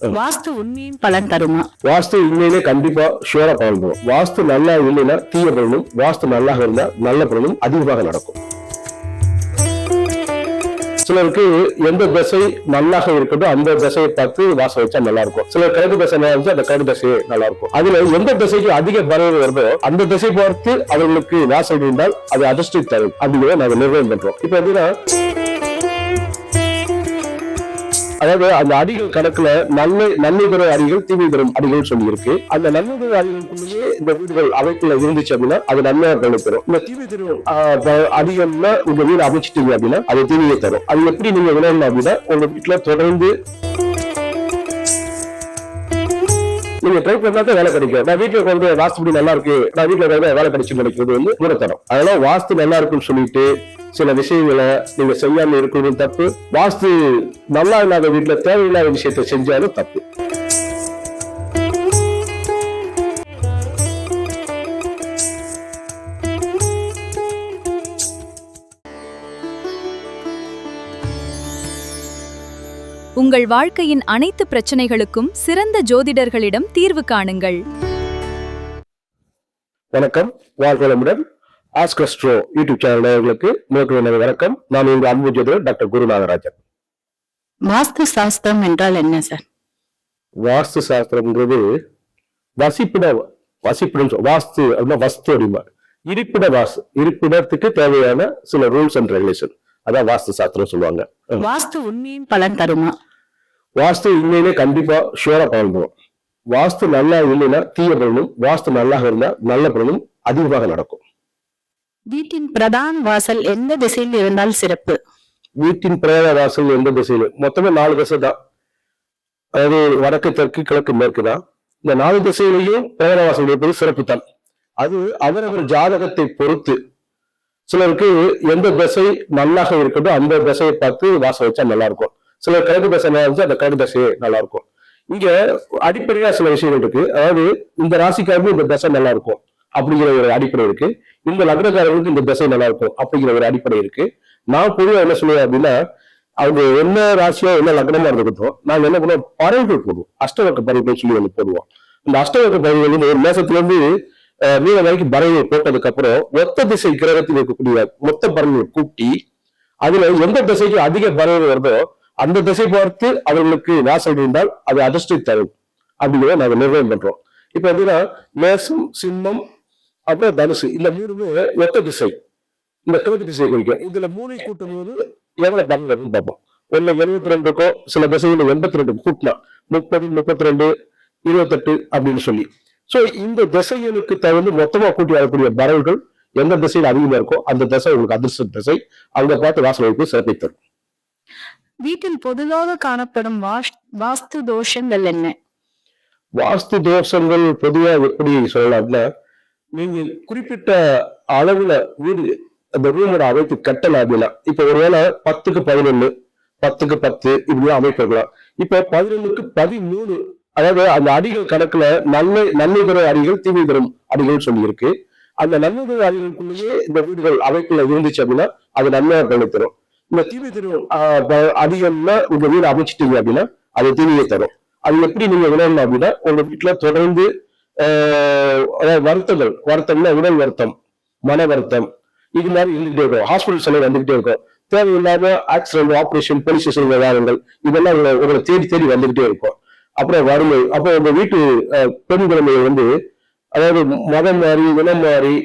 வாஸ்து உண்மையின் பலன் தருமா? வாஸ்து உண்மையிலே கண்டிப்பா ஷுவரா பலன் தரும். வாஸ்து நல்லா இல்லைன்னா தீய பலனும், வாஸ்து நல்லா இருந்தா நல்ல பலனும் அதிகமாக நடக்கும். சிலருக்கு எந்த திசை நல்லாக இருக்கட்டும் அந்த திசையை பார்த்து வாசம் வச்சா நல்லா இருக்கும். சிலர் கிழக்கு திசை நல்லா இருந்துச்சு, அந்த கிழக்கு திசையே நல்லா இருக்கும். அதுல எந்த திசைக்கு அதிக பலன் வருதோ அந்த திசை பார்த்து அவர்களுக்கு வாசல் இருந்தால் அது அதிர்ஷ்டம் தரும் அப்படிங்கிறத நாங்க நிர்ணயம் பண்றோம். இப்ப எப்படின்னா, அதாவது அந்த அடிகள் கணக்குல நன்மை தரும் அடிகள், தீமை தரும் அடிகள் சொல்லி இருக்கு. அந்த நன்மை தரும் அடிகளுக்குள்ளேயே இந்த வீடுகள் அமைப்புல இருந்துச்சு அப்படின்னா அது நன்மையாக தரும். இந்த தீமை தரும் அடிகள்ல உங்க வீடு அமைச்சிட்டீங்க அப்படின்னா அது தீமையை தரும். அது எப்படி நீங்க விளையாடணும் அப்படின்னா, உங்க வீட்டுல தொடர்ந்து நீங்க ட்ரை பண்ணாதான் வேலை கிடைக்கும். நான் வீட்டுல வந்து வாஸ்துபடி நல்லா இருக்கு, நான் வீட்டுல வேலை கிடைச்சு நினைக்கிறது வந்து மூலத்தனம். அதெல்லாம் வாஸ்து நல்லா இருக்குன்னு சொல்லிட்டு சில விஷயங்களை நீங்க செய்யாம இருக்கிறதும் தப்பு. வாஸ்து நல்லா இல்லாத வீட்டுல தேவையில்லாத விஷயத்த செஞ்சாலும் தப்பு. உங்கள் வாழ்க்கையின் அனைத்து பிரச்சனைகளுக்கும் சிறந்த ஜோதிடர்களிடம் தீர்வு காணுங்கள். வணக்கம், வாழ்க வளமுடன். ஆஸ்க் அஸ்ட்ரோ யூடியூப் சேனல் நேயர்களுக்கு முதற்கொண்டு வணக்கம். நான் உங்கள் அன்பு ஜோதிடர் டாக்டர் குரு நாகராஜன். வாஸ்து சாஸ்திரம் என்றால் என்ன சார்? வாஸ்து சாஸ்திரம்ன்றது வசிப்பிடம். வாஸ்து அப்படின்னா வஸ்து அடிமை, இருப்பிடத்துக்கு தேவையான சில ரூல்ஸ் அண்ட் ரெகுலேஷன், அதான் வாஸ்து சாஸ்திரம் சொல்லுவாங்க. வாஸ்து உண்மையின் பலன் தருமா? வாஸ்து உண்மையிலே கண்டிப்பா ஷுவரா பலன் தரும். வாஸ்து நல்லா இல்லைன்னா தீய பலனும், வாஸ்து நல்லா இருந்தா நல்ல பலனும் அதிகமாக நடக்கும். வீட்டின் பிரதான வாசல் எந்த திசையில் இருந்தால் சிறப்பு? வீட்டின் பிரதான வாசல் எந்த திசையில? மொத்தமே 4 திசை தான். அதாவது வடக்கு, தெற்கு, கிழக்கு, மேற்கு தான். இந்த 4 திசையிலையும் பிரதான வாசல் இருப்பது சிறப்பு தான். அது அவரவர் ஜாதகத்தை பொறுத்து. சிலருக்கு எந்த திசை நல்லாக இருக்கட்டும் அந்த திசையை பார்த்து வாசம் வச்சா நல்லா இருக்கும். சிலர் கிழக்கு திசை நல்லா இருந்துச்சு, அந்த கிழக்கு திசையே நல்லா இருக்கும். இங்க அடிப்படையா சில விஷயங்கள் இருக்கு. அதாவது இந்த ராசிக்காரருக்கு இந்த திசை நல்லா இருக்கும் அப்படிங்கிற ஒரு அடிப்படை இருக்கு. இந்த லக்னக்காரர்களுக்கு இந்த திசை நல்லா இருக்கும் அப்படிங்கிற ஒரு அடிப்படை இருக்கு. நான் பொதுவாக என்ன சொல்லுவேன் அப்படின்னா, அவங்க என்ன ராசியோ என்ன லக்னமா இருக்கட்டும், நாங்க என்ன பண்ணுவோம், பறவைகள் போடுவோம். அஷ்டவர்க்க பறவைகள் சொல்லி ஒண்ணு போடுவோம். இந்த அஷ்டவர்க்க பறவைகள் வந்து ஒரு மேசத்துல இருந்து மீன வரைக்கும் பறவைகள் போட்டதுக்கு அப்புறம் ஒத்த திசை கிரகத்தில் இருக்கக்கூடிய மொத்த பறவைகளை கூட்டி அதுல எந்த திசைக்கு அதிக பறவைகள் வருதோ அந்த திசை பார்த்து அவர்களுக்கு வாசல் இருந்தால் அது அதிர்ஷ்டம் தரும் அப்படிங்கிறத நாங்க நிர்ணயம் பண்றோம். இப்ப எப்படின்னா, மேசம், சிம்மம், அப்புறம் தனுசு, இந்த 3 ஒத்த திசை, இந்த கிழக்கு திசையை குறிக்கும். இதுல 3 கூட்டும் போது எவ்வளவு பலன் வருதுன்னு பார்ப்போம். ஒண்ணு 72 இருக்கும், சில திசைகள் 82 கூட்டலாம், 30, 32, 28 அப்படின்னு சொல்லி. சோ இந்த திசைகளுக்கு தகுந்து மொத்தமா கூட்டி வரக்கூடிய பறவைகள் எந்த திசையில் அதிகமா இருக்கோ அந்த திசை உங்களுக்கு அதிர்ஷ்ட திசை. அவங்க பார்த்து வாசல் வைப்பு சிறப்பை தரும். வீட்டில் பொதுவாக காணப்படும் வாஸ்து தோஷங்கள் என்ன? வாஸ்து தோஷங்கள் பொதுவா எப்படி சொல்லலாம்னா, நீங்க குறிப்பிட்ட அளவுல வீடு அந்த ரூமோட அமைப்பு கட்டல அப்படின்னா, இப்ப ஒருவேளை 10க்கு 11, 10க்கு 10 இப்படி அமைப்பிருக்கலாம். இப்ப 11க்கு 13, அதாவது அந்த அடிகள் கணக்குல நன்மை தரும் அடிகள், தீமை தரும் அடிகள் சொல்லி இருக்கு. அந்த நன்மை தரும் அடிகளுக்குள்ளேயே இந்த வீடுகள் அமைப்புல இருந்துச்சு அப்படின்னா அது நன்மையாக தரும். இந்த தீமை தரும் அடிகள்ல உங்க வீடு அமைச்சிட்டீங்க அப்படின்னா அது தீமையை தரும். அது எப்படி நீங்க விளையாடணும் அப்படின்னா, உங்க வீட்டுல தொடர்ந்து வருத்தம்னா உடல் வருத்தம், மன வருத்தம், இது மாதிரி இருந்துகிட்டே இருக்கும். ஹாஸ்பிட்டல் செலவு வந்துகிட்டே இருக்கும். தேவையில்லாம ஆக்சிடென்ட், ஆபரேஷன், போலீஸ் ஸ்டேஷன் விவகாரங்கள் இதெல்லாம் உங்களை தேடி வந்துகிட்டே இருக்கும். அப்புறம் வறுமை, அப்புறம் உங்க வீட்டு பெண் குழந்தைகள் வந்து அதாவது மதம் மாறி, இனம் மாறி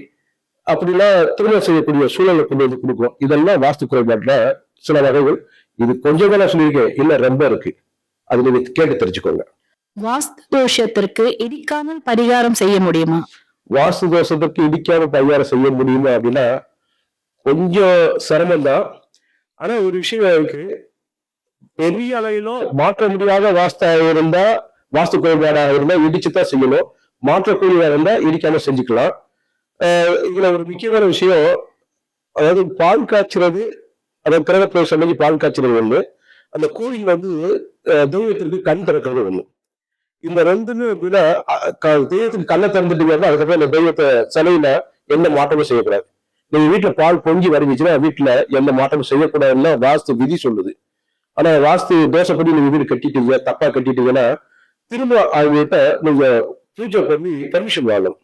அப்படிலாம் திருமணம் செய்யக்கூடிய சூழலை கொண்டு வந்து கொடுக்கும். இதெல்லாம் வாஸ்து குறைபாட்டுல சில வகைகள். இது கொஞ்சம் தான் நான் சொல்லியிருக்கேன், இல்ல ரொம்ப இருக்கு. அது நீங்க கேட்டு தெரிஞ்சுக்கோங்க. வாஸ்து தோஷத்திற்கு இடிக்காமல் பரிகாரம் செய்ய முடியுமா? வாஸ்து தோஷத்திற்கு இடிக்காம பரிகாரம் செய்ய முடியுமா அப்படின்னா கொஞ்சம் சிரமம் தான். ஆனா ஒரு விஷயம் இருக்கு, பெரிய அளவிலும் மாற்ற முடியாத வாஸ்தாக இருந்தா, வாஸ்து குறைபாடாக இருந்தா இடிச்சுதான் செய்யணும். மாற்றக்கூடியதாக இருந்தா இடிக்காம செஞ்சுக்கலாம். இதுல ஒரு முக்கியமான விஷயம், அதாவது பால் காய்ச்சறது, அதாவது கிரக பிரவேசம் அன்னைக்கு பால் காய்ச்சறது ஒண்ணு, அந்த கோயில் வந்து தெய்வத்திற்கு கண் திறக்கிறது ஒண்ணு. இந்த 2ன்னு அப்படின்னா தெய்வத்துக்கு கண்ணை திறந்துட்டீங்க, அதுக்கப்புறம் இந்த தெய்வத்தை சிலையில எந்த மாற்றமும் செய்யக்கூடாது. நீங்க வீட்டுல பால் பொங்கி வருவிச்சுன்னா வீட்டுல எந்த மாற்றமும் செய்யக்கூடாதுன்னு வாஸ்து விதி சொல்லுது. ஆனா வாஸ்து தோசைப்படி நீங்க வீடு கட்டிட்டீங்க, தப்பா கட்டிட்டீங்கன்னா திரும்ப அவங்ககிட்ட நீங்க பூஜை பண்ணி பர்மிஷன் வாங்கணும்.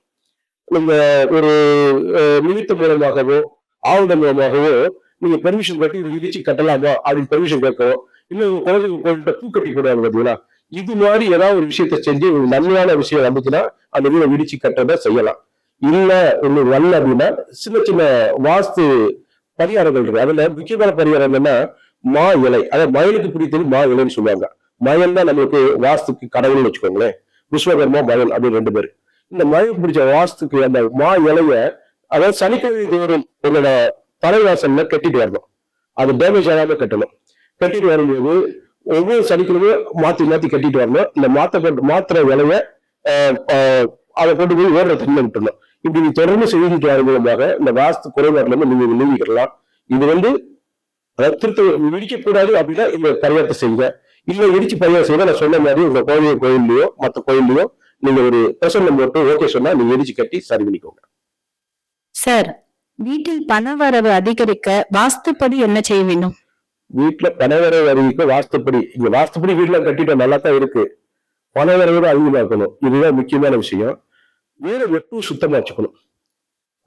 நீங்க ஒரு நிமித்த மூலமாகவோ ஆவணம் மூலமாகவோ நீங்க பெர்மிஷன் கட்டி இடிச்சு கட்டலாமா அப்படின்னு பெர்மிஷன் கேட்கணும். இன்னும் குழந்தைங்க பூ கட்டி போடுவாங்க பாத்தீங்களா, இது மாதிரி ஏதாவது ஒரு விஷயத்த செஞ்சு ஒரு நன்மையான விஷயம் வந்துச்சுன்னா அந்த வீடை இடிச்சு கட்டுறத செய்யலாம். இல்ல இன்னும் வரல அப்படின்னா சின்ன சின்ன வாஸ்து பரிகாரங்கள் இருக்கு. அதுல முக்கியமான பரிகாரம் என்னன்னா மா இலை, அதாவது மயிலுக்கு பிடித்தது மா இலைன்னு சொல்லுவாங்க. மயில் தான் நம்மளுக்கு வாஸ்துக்கு கடவுள்னு வச்சுக்கோங்களேன். விஸ்வகர்மா மயில் அப்படின்னு 2 பேர். இந்த மயில் பிடிச்ச வாஸ்துக்கு அந்த மா இலைய, அதாவது சனிக்கிழமை தோறும் உங்களோட தலைவாசல்ல கட்டிட்டு வரணும். அது டேமேஜ் ஆகாம கட்டணும். கட்டிட்டு வரும்போது ஒவ்வொரு சனிக்கிழமையும் மாத்தி மாத்தி கட்டிட்டு வரணும். இந்த மாத்திர இலைய அதை கொண்டு போய் ஓடுற தண்ணி விட்டுணும். இப்படி நீ தொடர்ந்து செய்துட்டு வர மூலமாக இந்த வாஸ்து குறைபாடுல நீங்க நீங்கிக்கலாம். இது அதாவது திருத்த இடிக்கக்கூடாது அப்படின்னா இந்த பரிகாரத்தை செய்யுங்க. இல்ல இடிச்சு பரிகாரம் செய்ய நான் சொன்ன மாதிரி உங்க கோயில்லையோ மற்ற கோயில்லையோ நீங்க ஒரு பிரசன்னம் போட்டு ஓகே சொன்னா நீங்க இடிச்சு கட்டி சரி பண்ணிக்கோங்க. சார், வீட்டில் பணவரவு அதிகரிக்க வாஸ்துப்படி என்ன செய்ய வேண்டும்? வீட்டுல பணவரவு அதிகரிக்க வாஸ்துப்படி, இங்க வாஸ்துப்படி வீட்டுல கட்டிட்டோம், நல்லா தான் இருக்கு. பணவரவு அதிகமாக்கணும், இதுதான் முக்கியமான விஷயம். வீடு வெட்டும் சுத்தமா வச்சுக்கணும்.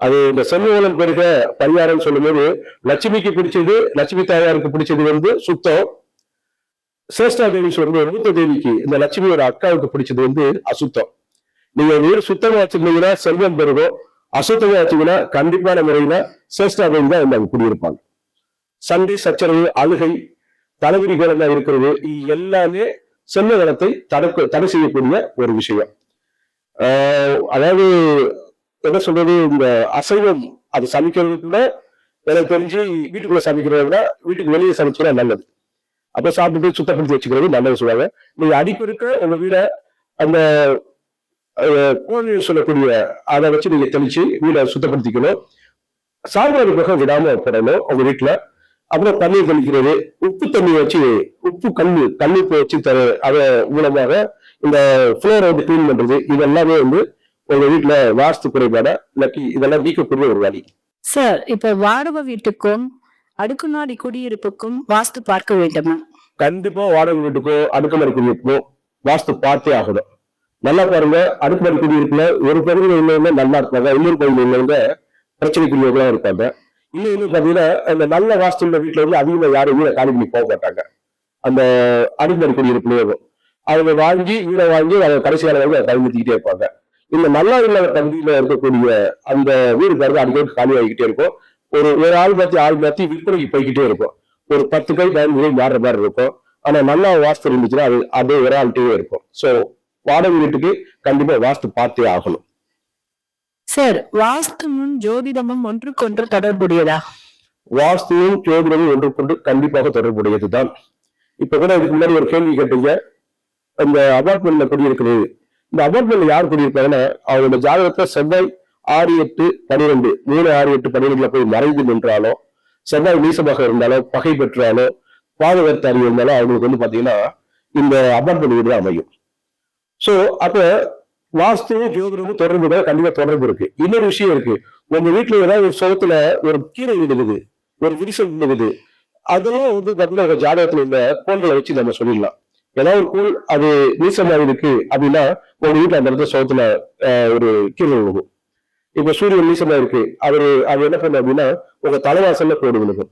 அது இந்த செல்வவளம் பெருக பரிகாரம் சொல்லும் போது லட்சுமிக்கு பிடிச்சது, லட்சுமி தாயாருக்கு பிடிச்சது சுத்தம். சேஷ்டா தேவி சொல்றது மூத்த தேவிக்கு, இந்த லட்சுமியோட அக்காவுக்கு பிடிச்சது அசுத்தம். நீங்க வீடு சுத்தமா வச்சிருந்தீங்கன்னா செல்வம் பெருகும். அசுத்தமா வச்சீங்கன்னா கண்டிப்பான முறையில சேஷ்டா தேவி தான் அங்க குடியிருப்பாங்க. சண்டை, சச்சரவு, அழுகை, தலைவிரிகள் எல்லாம் இருக்கிறது, எல்லாமே செல்வ வளத்தை தடை செய்யக்கூடிய ஒரு விஷயம். அதாவது என்ன சொல்றது, இந்த அசைவம் அது சமைக்கிறதுக்குள்ள எனக்கு தெரிஞ்சு வீட்டுக்குள்ள சமைக்கிறத விட வீட்டுக்கு வெளியே சமைச்சா நல்லது. அப்ப சாப்பிட்டு சுத்தப்படுத்தி வச்சுக்கிறது நல்லது சொல்லுவாங்க. நீங்க அடிப்பெருக்க உங்க வீட அந்த கோவில் சொல்லக்கூடிய அதை வச்சு நீங்க தெளிச்சு வீடை சுத்தப்படுத்திக்கணும். சாம்பார் பக்கம் விடாம போடணும் உங்க வீட்டுல. அப்புறம் தண்ணீர் தெளிக்கிறது, உப்பு தண்ணி வச்சு உப்பு கல்லுப்பு வச்சு அதை மூலமாக இந்த ஃப்ளோரை கிளீன் பண்றது, இது எல்லாமே உங்க வீட்டுல வாஸ்து குறைபாட இல்லாட்டி இதெல்லாம் நீக்கக்கூடிய ஒரு வழி. சார், இப்ப வாடகை வீட்டுக்கும் அடுக்குமாடி குடியிருப்புக்கும் வாஸ்து பார்க்க வேண்டுமா? கண்டிப்பா வாடகை வீட்டுக்கும் அடுக்குமாடி குடியிருப்புக்கும் வாஸ்து பார்த்தே ஆகணும். நல்லா பாருங்க, அடுக்குமாடி குடியிருப்புல ஒரு பகுதியில் உள்ளவங்க நல்லா இருப்பாங்க, இன்னொரு பகுதியில் உள்ளவங்க பிரச்சனைக்குரியவர்களா இருப்பாங்க. இன்னும் பாத்தீங்கன்னா அந்த நல்ல வாஸ்து உள்ள வீட்டுல அதிகமா யாரும் வீட காலி பண்ணி போக மாட்டாங்க. அந்த அடுக்குமாடி குடியிருப்புலயே அவங்க வீடை வாங்கி அதை கடைசியால அதை பயன்படுத்திக்கிட்டே இருப்பாங்க. இந்த நல்லா இல்லாத பகுதியில இருக்கக்கூடிய அந்த வீடு பாருங்க அடிக்கடி காலி ஆகிக்கிட்டே இருக்கும். ஒரு ஆள் மாத்தி விற்பனைக்கு போய்கிட்டே இருக்கும். ஒரு 10 கை 15 மாறுற மாதிரி இருக்கும். ஆனா நல்லா வாஸ்து இருந்துச்சுன்னா அது அப்படியே ஒரு ஆள்கிட்டயே இருக்கும். சோ வாடகை வீட்டுக்கு கண்டிப்பா வாஸ்து பார்த்தே ஆகணும். சார், வாஸ்துவும் ஜோதிடமும் ஒன்றுக்கொன்று தொடர்புடையதா? வாஸ்துவும் ஜோதிடமும் ஒன்றுக்கொண்டு கண்டிப்பாக தொடர்புடையதுதான். இப்ப கூட இதுக்கு முன்னாடி ஒரு கேள்வி கேட்டீங்க, இந்த அபார்ட்மெண்ட்ல குடியிருக்கிறது. இந்த அபார்ட்மெண்ட்ல யார் குடியிருக்காங்கன்னா அவங்களோட ஜாதகத்துல செவ்வாய் 6, 8, 12 3, 6, 8, 12 போய் மறைந்து நின்றாலோ, செவ்வாய் நீசமாக இருந்தாலும், பகை பெற்றாலோ, பாதகத்தாரி இருந்தாலும் அவங்களுக்கு பாத்தீங்கன்னா இந்த அபார்ட்மெண்ட் வீடு அமையும். சோ அப்ப வாஸ்துவும் ஜோதிடமும் தொடர்பு கண்டிப்பா தொடர்பு இருக்கு. இன்னொரு விஷயம் இருக்கு, உங்க வீட்டுல ஏதாவது ஒரு சுகத்துல ஒரு கீரை விழுகுது, ஒரு விரிசல் விழுகுது, அதெல்லாம் ஜாதகத்துல உள்ள கோள்களை வச்சு நம்ம சொல்லிடலாம். ஏதாவது ஒரு கோள் அது நீசமா இருக்கு அப்படின்னா உங்க வீட்டுல அந்த இடத்துல சுகத்துல ஒரு கீரை விழுகும். இப்ப சூரியன் நீசமா இருக்கு, அது என்ன பண்ண அப்படின்னா உங்க தலைவாசல்ல கோடு விழுகும்.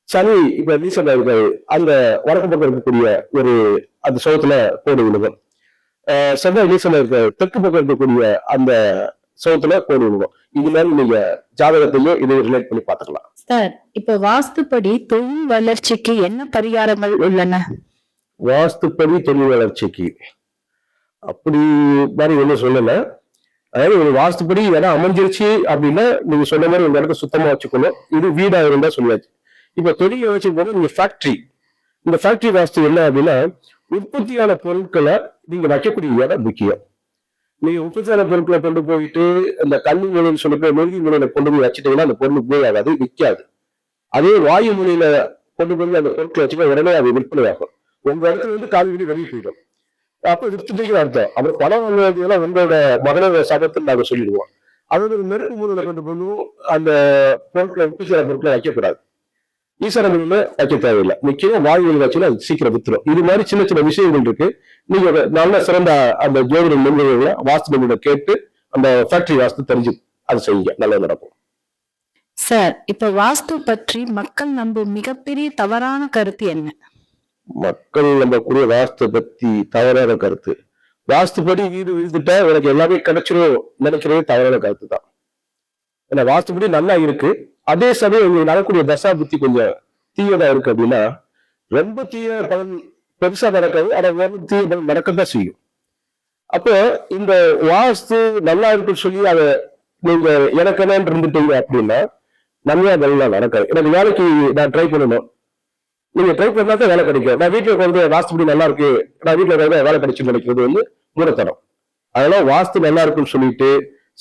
சனி இப்ப நீசமா இருக்காது, அந்த வடக்கு பக்கம் இருக்கக்கூடிய ஒரு அந்த சுகத்துல கோடு விழுகும். செவ்வாய் நீசமா இருக்க தெற்கு பக்கம் இருக்கக்கூடிய அந்த சுகத்துல கோடு விழுகும். இது மாதிரி நீங்க ஜாதகத்தையும் இதை ரிலேட் பண்ணி பாத்துக்கலாம். சார், இப்ப வாஸ்துப்படி தொழில் வளர்ச்சிக்கு என்ன பரிகாரங்கள் உள்ளன? வாஸ்துப்படி தொழில் வளர்ச்சிக்கு அப்படி மாதிரி ஒன்றும் சொல்லல. அதாவது ஒரு வாஸ்துப்படி இடம் அமைஞ்சிருச்சு அப்படின்னா நீங்க சொன்ன மாதிரி உங்க இடத்த சுத்தமா வச்சுக்கணும். இது வீடா இருந்தா சொல்லியாச்சு. இப்ப தொழில் வளர்ச்சி போது நீங்க ஃபேக்டரி, இந்த ஃபேக்டரி வாஸ்து என்ன அப்படின்னா உற்பத்தியான பொருட்களை நீங்க வைக்கக்கூடிய இடம் முக்கியம். நீங்க உற்பத்தியான பொருட்களை கொண்டு போயிட்டு இந்த கல்வி முறைன்னு சொல்லிட்டு நொறுங்கி முறையில கொண்டு போய் வச்சுட்டீங்கன்னா அந்த பொருள் போகாது, விற்காது. அதே வாயு முறையில கொண்டு போய் அந்த பொருட்களை வச்சுக்க உடனே அது விற்பனை ஆகும். உங்க இடத்துல கால்வெளி வெளியே போயிடும். அப்ப வித்துட்டீங்கன்னு அர்த்தம். அப்புறம் பணம் வாங்குறதுலாம் உங்களோட மகனோட சபத்தில் நாங்க சொல்லிடுவோம். அதாவது ஒரு நெருப்பு முறையில கொண்டு போகணும், அந்த பொருட்களை உற்பத்தியான பொருட்களை வைக்கக்கூடாது. ஈசானத்துல வைக்க தேவையில்லை. முக்கியமா வாயுவில் வச்சுன்னா அது சீக்கிரம் வித்துரும். இது மாதிரி சின்ன சின்ன விஷயங்கள் இருக்கு. நீங்க நல்ல சிறந்த அந்த ஜோதிட நிபுணர்களை வாஸ்து நிபுணரை கேட்டு அந்த ஃபேக்டரி வாஸ்து தெரிஞ்சு அது செய்யுங்க, நல்லது நடக்கும். சார், இப்ப வாஸ்து பற்றி மக்கள் நம்பும் மிகப்பெரிய தவறான கருத்து என்ன? மக்கள் நம்பக்கூடிய வாஸ்து பத்தி தவறான கருத்து, வாஸ்துப்படி வீடு விழுந்துட்டா எனக்கு எல்லாமே கிடைச்சிரும் நினைக்கிறது தவறான கருத்து தான். ஏன்னா வாஸ்துப்படி நல்லா இருக்கு, அதே சமயம் உங்களுக்கு நடக்கூடிய தசா புத்தி கொஞ்சம் தீயதா இருக்கு அப்படின்னா ரொம்ப தீய பலன் பெருசா நடக்காது, ஆனா வேற தீய பலன் நடக்கத்தான் செய்யும். அப்போ இந்த வாஸ்து நல்லா இருக்குன்னு சொல்லி அதை நீங்க எனக்கு என்னன்னு இருந்துட்டீங்க அப்படின்னா நன்மையா நல்லா நடக்காது. எனக்கு வேலைக்கு நான் ட்ரை பண்ணணும், நீங்க ட்ரை பண்ணா தான் வேலை கிடைக்கும். நான் வீட்டுல வந்து வாஸ்துப்படி நல்லா இருக்கு, நான் வீட்டுல வேலை கிடைச்சு நினைக்கிறது வந்து மூலத்தனம். அதெல்லாம் வாஸ்து நல்லா இருக்குன்னு சொல்லிட்டு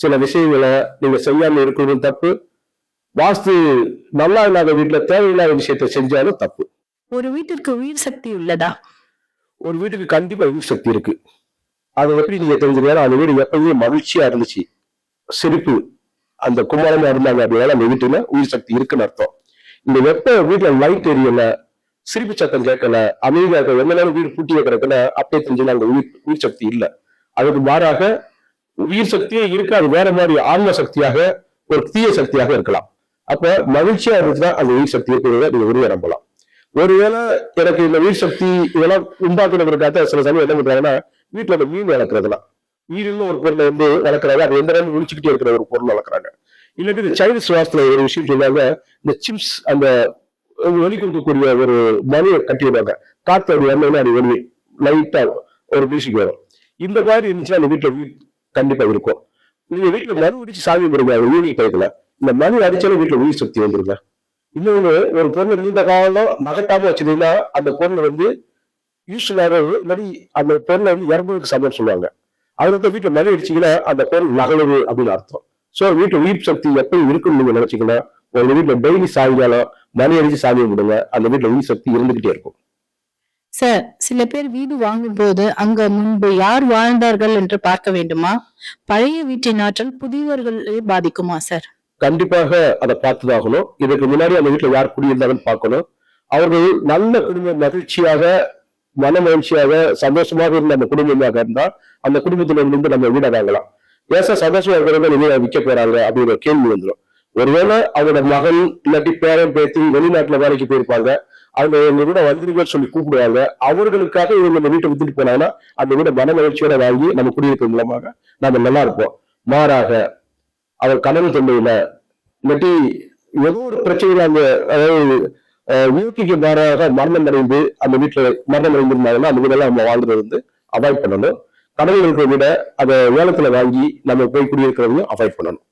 சில விஷயங்களை நீங்க செய்யாம இருக்கிறதும் தப்பு, வாஸ்து நல்லா இல்லாத வீட்டுல தேவையில்லாத விஷயத்த செஞ்சாலும் தப்பு. ஒரு வீட்டிற்கு உயிர் சக்தி உள்ளதா? ஒரு வீட்டுக்கு கண்டிப்பா உயிர் சக்தி இருக்கு. அதை எப்படி நீங்க தெரிஞ்சுக்கலாம்? அந்த வீடு எப்பவுமே மகிழ்ச்சியா இருந்துச்சு, சிரிப்பு, அந்த குமாரமா இருந்தாங்க அப்படின்னா அந்த வீட்டுல உயிர் சக்தி இருக்குன்னு அர்த்தம். இந்த வெப்ப வீட்டுல லைட் எரியல, சிரிப்பு சத்தம் கேட்கல, அமைதியா இருக்க, எந்த நேரம் வீடு பூட்டியே கிடக்கல, அப்படியே தெரிஞ்சுன்னா அந்த உயிர் சக்தி இல்லை. அதுக்கு மாறாக உயிர் சக்தியே இருக்கு, அது வேற மாதிரி ஆன்ம சக்தியாக ஒரு தீய சக்தியாக இருக்கலாம். அப்ப மகிழ்ச்சியா இருந்துச்சுன்னா அந்த உயிர் சக்தி இருக்கிறத நீங்க உருவ நம்பலாம். ஒருவேளை எனக்கு இந்த உயிர் சக்தி இதெல்லாம் உண்டாக்குறதுக்காக சில சமயம் என்ன பண்றாங்கன்னா வீட்டுல அந்த மீன் வளர்க்கறதுலாம், வீடுன்னு ஒரு பொருளை வந்து வளர்க்குறாங்க, அது எந்த நேரம் விழிச்சுக்கிட்டே இருக்கிற ஒரு பொருள் வளர்க்குறாங்க. இல்லாட்டி இந்த சைனீஸ் வாசத்துல ஒரு விஷயம் சொல்லுவாங்க, இந்த சிப்ஸ் அந்த வெளிக்கொடுக்கக்கூடிய ஒரு மணியை கட்டி விடுவாங்க, காத்து அப்படி வந்தோம்னா அது வெளியே லைட்டா ஒரு மியூசிக் வரும். இந்த மாதிரி இருந்துச்சுன்னா அந்த வீட்டுல கண்டிப்பா இருக்கும். நீங்க வீட்டுல மறு அடிச்சு சாமி போடுங்க, ஊழி கிடைக்கல, இந்த மணி அடிச்சாலும் வீட்டுல உயிர் சக்தி வந்துருங்க. இன்னொன்னு, ஒரு பொருள் நீண்ட காலம் நகட்டாம வச்சிருந்தீங்கன்னா அந்த பொருள் வந்து யூஸ்ஃபுல்லாக இல்லாட்டி அந்த பொருளை வந்து இறங்குறதுக்கு சமயம் சொல்லுவாங்க. அது வந்து வீட்டுல மணி அடிச்சீங்கன்னா அந்த பொருள் நகலவு அப்படின்னு அர்த்தம். சோ வீட்டுல உயிர் சக்தி எப்பயும் இருக்குன்னு நீங்க நினைச்சீங்கன்னா உங்க வீட்டுல டெய்லி சாயங்காலம் மணி அடிச்சு சாமி விடுங்க, அந்த வீட்டுல உயிர் சக்தி இருந்துகிட்டே இருக்கும். சார், சில பேர் வீடு வாங்கும் போது அங்க முன்பு யார் வாழ்ந்தார்கள் என்று பார்க்க வேண்டுமா? பழைய வீட்டின் ஆற்றல் புதியவர்களே பாதிக்குமா சார்? கண்டிப்பாக அதை பார்த்துதாகணும். இதுக்கு முன்னாடி அந்த வீட்டுல யார் குடியிருந்தாங்கன்னு பார்க்கணும். அவர்கள் நல்ல குடும்ப மகிழ்ச்சியாக மன மகிழ்ச்சியாக சந்தோஷமாக இருந்த அந்த குடும்பமாக இருந்தா அந்த குடும்பத்துல இருந்து நம்ம வீடை வாங்கலாம். ஏசா சந்தோஷமா இருக்கிறவங்க வீடை விற்க போறாங்க அப்படிங்கிற கேள்வி வந்துடும். ஒருவேளை அவரோட மகன் இல்லாட்டி பேரன் பேத்தி வெளிநாட்டுல வேலைக்கு போயிருப்பாங்க, அவங்க எங்க வீட வந்திருக்கன்னு சொல்லி கூப்பிடுவாங்க, அவர்களுக்காக இவங்க நம்ம வீட்டை வித்துட்டு போனாங்கன்னா அந்த வீட மன மகிழ்ச்சியோட வாங்கி நம்ம குடியிருப்பது மூலமாக நம்ம நல்லா இருப்போம். மாறாக அவர் கடன் தொண்டையில இல்லாட்டி ஏதோ ஒரு பிரச்சனையில அந்த அதாவது இயற்கைக்கு மாறாக மரணம் அடைந்து அந்த வீட்டுல மரணம் அடைந்திருந்தாங்கன்னா அந்த வீடெல்லாம் நம்ம வாழ்றது வந்து அவாய்ட் பண்ணணும். கடவுள் இருக்கிற விட அதை வேலத்துல வாங்கி நம்ம போய் குடியிருக்கிறதையும் அவாய்ட் பண்ணணும்.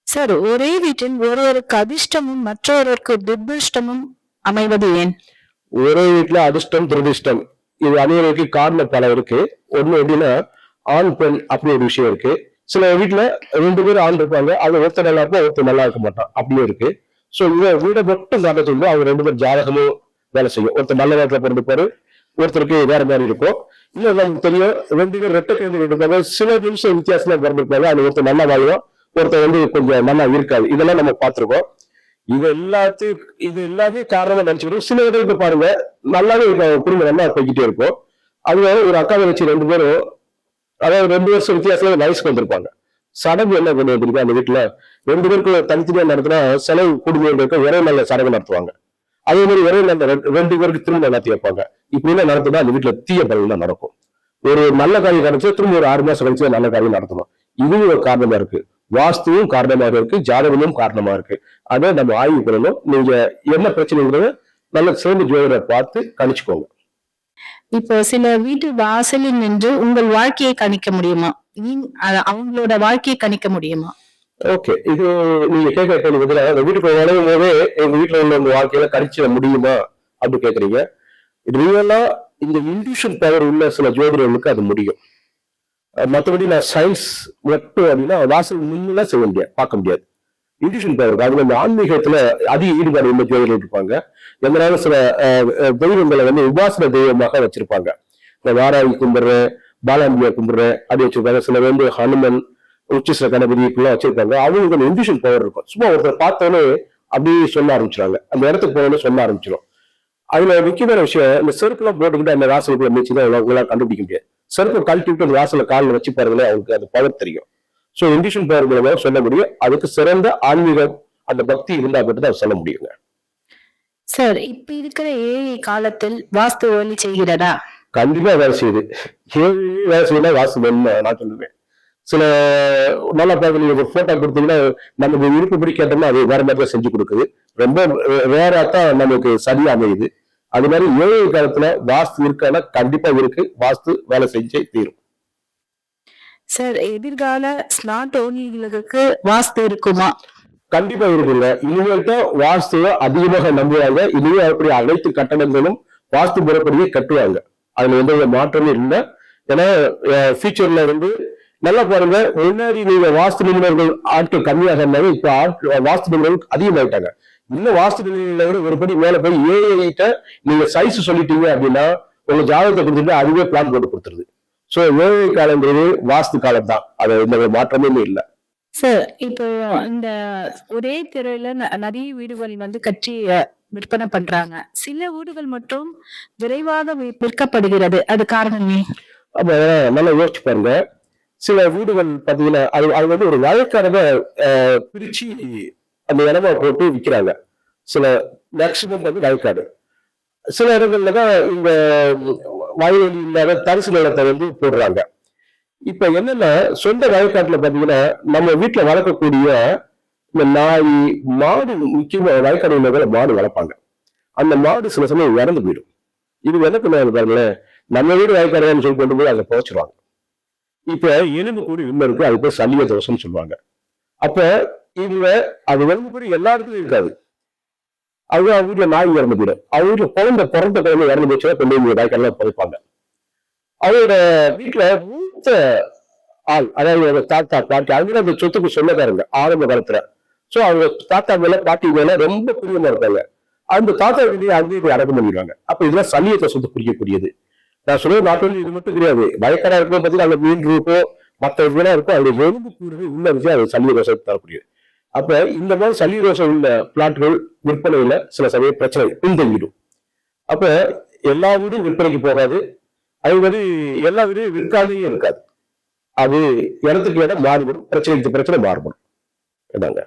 சார், ஒரே வீட்டில் ஒருவருக்கு அதிர்ஷ்டமும் மற்றொருவருக்கு துர்திருஷ்டமும் அமைவது ஏன்? ஒரே வீட்டுல அதிர்ஷ்டம் துரதிர்ஷ்டம் இது அனைவருக்கு காரணம் பல இருக்கு. ஒண்ணு எப்படின்னா ஆண் பெண் அப்படி ஒரு விஷயம் இருக்கு. சில வீட்டுல 2 பேரும் ஆண் இருப்பாங்க, அது ஒருத்தர் நல்லா இருப்பா ஒருத்தர் நல்லா இருக்க மாட்டான், அப்படியும் இருக்கு. சோ இவ வீடை மட்டும் காரணம் சொல்லி அவங்க 2 பேரும் ஜாதகமும் வேலை செய்யும். ஒருத்தர் நல்ல நேரத்துல பிறந்துப்பாரு, ஒருத்தருக்கு வேற மாதிரி இருக்கும். இல்ல நமக்கு தெரியும் 2 பேர் ரெட்டை சேர்ந்து இருப்பாங்க, சில நிமிஷம் வித்தியாசமா பிறந்திருப்பாங்க, அது ஒருத்தர் நல்லா வாழும் ஒருத்தர் வந்து கொஞ்சம் நல்லா இருக்காது. இதெல்லாம் நம்ம பார்த்திருக்கோம். இது எல்லாமே காரணமா நினைச்சுக்கிறோம். சில இடத்துல பாருங்க நல்லாவே குடும்பம் நல்லா போய்கிட்டே இருக்கும். அது ஒரு அக்கா வச்சு 2 பேரும் அதாவது 2 வருஷம் வித்தியாசத்துல வயசுக்கு வந்திருப்பாங்க. சடங்கு என்ன கொண்டு வந்திருக்கு அந்த வீட்டுல 2 பேருக்கு தனித்தனியா நடத்தினா செலவு குடும்பம் ஒரே நல்ல சடங்கு நடத்துவாங்க. அதே மாதிரி ஒரே நல்ல 2 பேருக்கு திரும்ப நடத்தி வைப்பாங்க. இப்படி எல்லாம் நடத்தினா அந்த வீட்டுல தீய பலன் தான் நடக்கும். ஒரு நல்ல காரியம் கிடைச்சு திரும்ப ஒரு 6 மாசம் கழிச்சு நல்ல காரியம் நடத்தணும். இதுவும் ஒரு காரணமா இருக்கு, வாஸ்துவும் காரணமாக இருக்கு, ஜாதகமும் காரணமா இருக்கு. அதை நம்ம ஆய்வு பண்ணணும். நீங்க என்ன பிரச்சனைங்கிறத நல்ல சிறந்த ஜோதிடரை பார்த்து கணிச்சுக்கோங்க. இப்போ சில வீட்டு வாசலில் நின்று உங்கள் வாழ்க்கையை கணிக்க முடியுமா? அவங்களோட வாழ்க்கையை கணிக்க முடியுமா? ஓகே, இது நீங்க கேட்க பதிலா வீட்டுக்கு நுழையும் போதே எங்க வீட்டுல உள்ள உங்க வாழ்க்கையில கணிச்சிட முடியுமா அப்படின்னு கேக்குறீங்க. ரியலா இந்த இன்ட்யூஷன் பவர் உள்ள சில ஜோதிடர்களுக்கு அது முடியும். மற்றபடி நான் சயின்ஸ் மட்டும் அப்படின்னா வாசல் முன்னெல்லாம் செய்ய முடியாது, பார்க்க முடியாது. இன்ட்யூஷன் பவர் அதுல இந்த ஆன்மீகத்துல அதிக ஈடுபாடு உள்ள ஜோதிடர்கள் இருப்பாங்க. எங்களால சில தெய்வங்களை வந்து உபாசன தெய்வமாக வச்சிருப்பாங்க. இந்த வாராகி கும்பிடுறேன், பாலாம்பியா கும்பிடுறேன் அப்படி வச்சிருப்பாங்க. சில வந்து ஹனுமன், உச்சிஸ்ர கணபதிக்குள்ள வச்சிருக்காங்க. அவங்களுக்கு அந்த இன்ட்யூஷன் பவர் இருக்கும். சும்மா ஒருத்தர் பார்த்தோன்னே அப்படி சொல்ல ஆரம்பிச்சிருவாங்க. அந்த இடத்துக்கு போகணும்னு சொல்ல ஆரம்பிச்சிடும். அதுல முக்கியமான விஷயம், இந்த செருப்புலாம் போட்டுக்கிட்டு அந்த வாசலுக்குள்ள மிச்சிதான் உங்களால் கண்டுபிடிக்க முடியாது. செருப்பை கழட்டி விட்டு அந்த வாசல காலில் வச்சு பாருங்களேன், அவங்களுக்கு அது பவர் தெரியும். ஸோ இன்டியூஷன் பவர் மூலமா சொல்ல முடியும். அதுக்கு சிறந்த ஆன்மீகம் அந்த பக்தி இருந்தா மட்டும் தான் சொல்ல முடியுங்க. சார், இப்ப இருக்கிற ஏஐ காலத்தில் வாஸ்து வேலை செய்கிறதா? கண்டிப்பா வேலை செய்யுது. வேலை செய்யலாம், வாஸ்து வேணும்னு நான் சொல்லுவேன். சில நல்லா பார்க்க நீங்க ஒரு போட்டோ கொடுத்தீங்கன்னா நமக்கு விருப்பப்படி கேட்டோம்னா அது வேற மாதிரி தான் செஞ்சு கொடுக்குது. ரொம்ப வேறாத்தான் நமக்கு சரியா அமையுது. அது மாதிரி ஏழை காலத்துல வாஸ்து இருக்கான்னா கண்டிப்பா இருக்கு. வாஸ்து வேலை செஞ்சே தீரும். சார், எதிர்கால ஸ்மார்ட் ஓனிகளுக்கு வாஸ்து இருக்குமா? கண்டிப்பா இருக்குங்க. இனிமேல் தான் வாஸ்துவை அதிகமாக நம்புவாங்க. இனிமே அப்படி அனைத்து கட்டணங்களும் வாஸ்து முறைப்படியே கட்டுவாங்க. அதுல எந்த மாற்றமே இல்லை. ஏன்னா ஃபியூச்சர்ல நல்லா பாருங்க, முன்னாடி நீங்க வாஸ்து நிபுணர்கள் ஆட்கள் கம்மியாக இருந்தாலும் இப்ப வாஸ்து நிபுணர்கள் அதிகமாயிட்டாங்க. இன்னும் வாஸ்து நிபுணர்கள் ஒருபடி மேல போய் ஏஐட்ட நீங்க சைஸ் சொல்லிட்டீங்க அப்படின்னா உங்க ஜாதகத்தை கொடுத்துட்டு அதுவே பிளான் போட்டு கொடுத்துருது. சோ ஏஐ காலங்கிறது வாஸ்து காலம் தான். அது எந்த மாற்றமே இல்லை. சார், இப்போ இந்த ஒரே தெருவுல நிறைய வீடுகள் கட்டி விற்பனை பண்றாங்க. சில வீடுகள் மட்டும் விரைவாக விற்கப்படுகிறது. அது காரணமே? அப்ப நல்லா யோசிச்சு பாருங்க. சில வீடுகள் பாத்தீங்கன்னா அது ஒரு வழக்காரத பிரிச்சு அந்த இடமா போட்டு விற்கிறாங்க. சில மேக்சிமம் வழக்காடு. சில இடங்கள்லதான் இந்த வயல்வெளி இல்லாத தரிசு நிலத்தை போடுறாங்க. இப்ப என்னன்னா, சொந்த வயக்காட்டுல பாத்தீங்கன்னா நம்ம வீட்டுல வளர்க்கக்கூடிய இந்த நாய், மாடு, முக்கியமா வயக்காடு மாடு வளர்ப்பாங்க. அந்த மாடு சில சமயம் இறந்து போயிடும். இது என்ன பாருங்களேன், நம்ம வீடு வயக்காடுன்னு சொல்லி கொண்டு போய் அதை புதைச்சிருவாங்க. இப்ப எலும்பு கூடி உண்மை இருக்கு, அது பேர் சல்லிய தோஷம்னு சொல்லுவாங்க. அப்ப இவங்க அது எலும்பு கூடி எல்லா இடத்துலயும் இருக்காது. அவங்க அவங்க வீட்டுல நாய் இறந்து போயிடும். அவங்க வீட்டுல பிறந்த குழந்தை இறந்து போச்சுன்னா கொண்டு வயக்காடுலாம் புதைப்பாங்க. அவரோட வீட்டுல மூத்த ஆள், அதாவது தாத்தா பாட்டி, அவங்க அந்த சொத்துக்கு சொந்தக்காரங்க ஆரம்ப காலத்துல. சோ அவங்க தாத்தா மேல பாட்டி மேல ரொம்ப பிரியமா இருக்காங்க. அந்த தாத்தா வீட்டையே அங்கேயே அடக்கம் பண்ணிடுவாங்க. அப்ப இதெல்லாம் சல்லியத்தை சொத்து குறிக்கக்கூடியது. நான் சொல்றது நாட் ஒன்லி இது மட்டும் கிடையாது. வயக்காடா இருக்கும் பார்த்தீங்கன்னா அந்த மீன் இருக்கும், மற்ற இதெல்லாம் இருக்கும். அவருடைய எலும்பு கூடவே உள்ள இருந்துச்சு, அது சல்லிய ரோசம் தரக்கூடியது. அப்ப இந்த மாதிரி சல்லிய ரோசம் உள்ள பிளாட்கள் விற்பனையில சில சமயம் பிரச்சனை பின்தங்கிடும். அப்ப எல்லா வீடும் விற்பனைக்கு போகாது. அது மாதிரி எல்லா வீடும் விற்காதையே இருக்காது. அது இடத்துக்கு இடம் மாறுபடும், பிரச்சனைக்கு பிரச்சனை மாறுபடும். இதாங்க.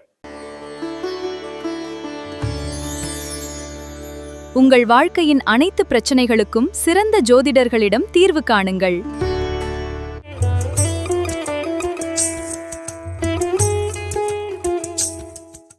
உங்கள் வாழ்க்கையின் அனைத்து பிரச்சனைகளுக்கும் சிறந்த ஜோதிடர்களிடம் தீர்வு காணுங்கள்.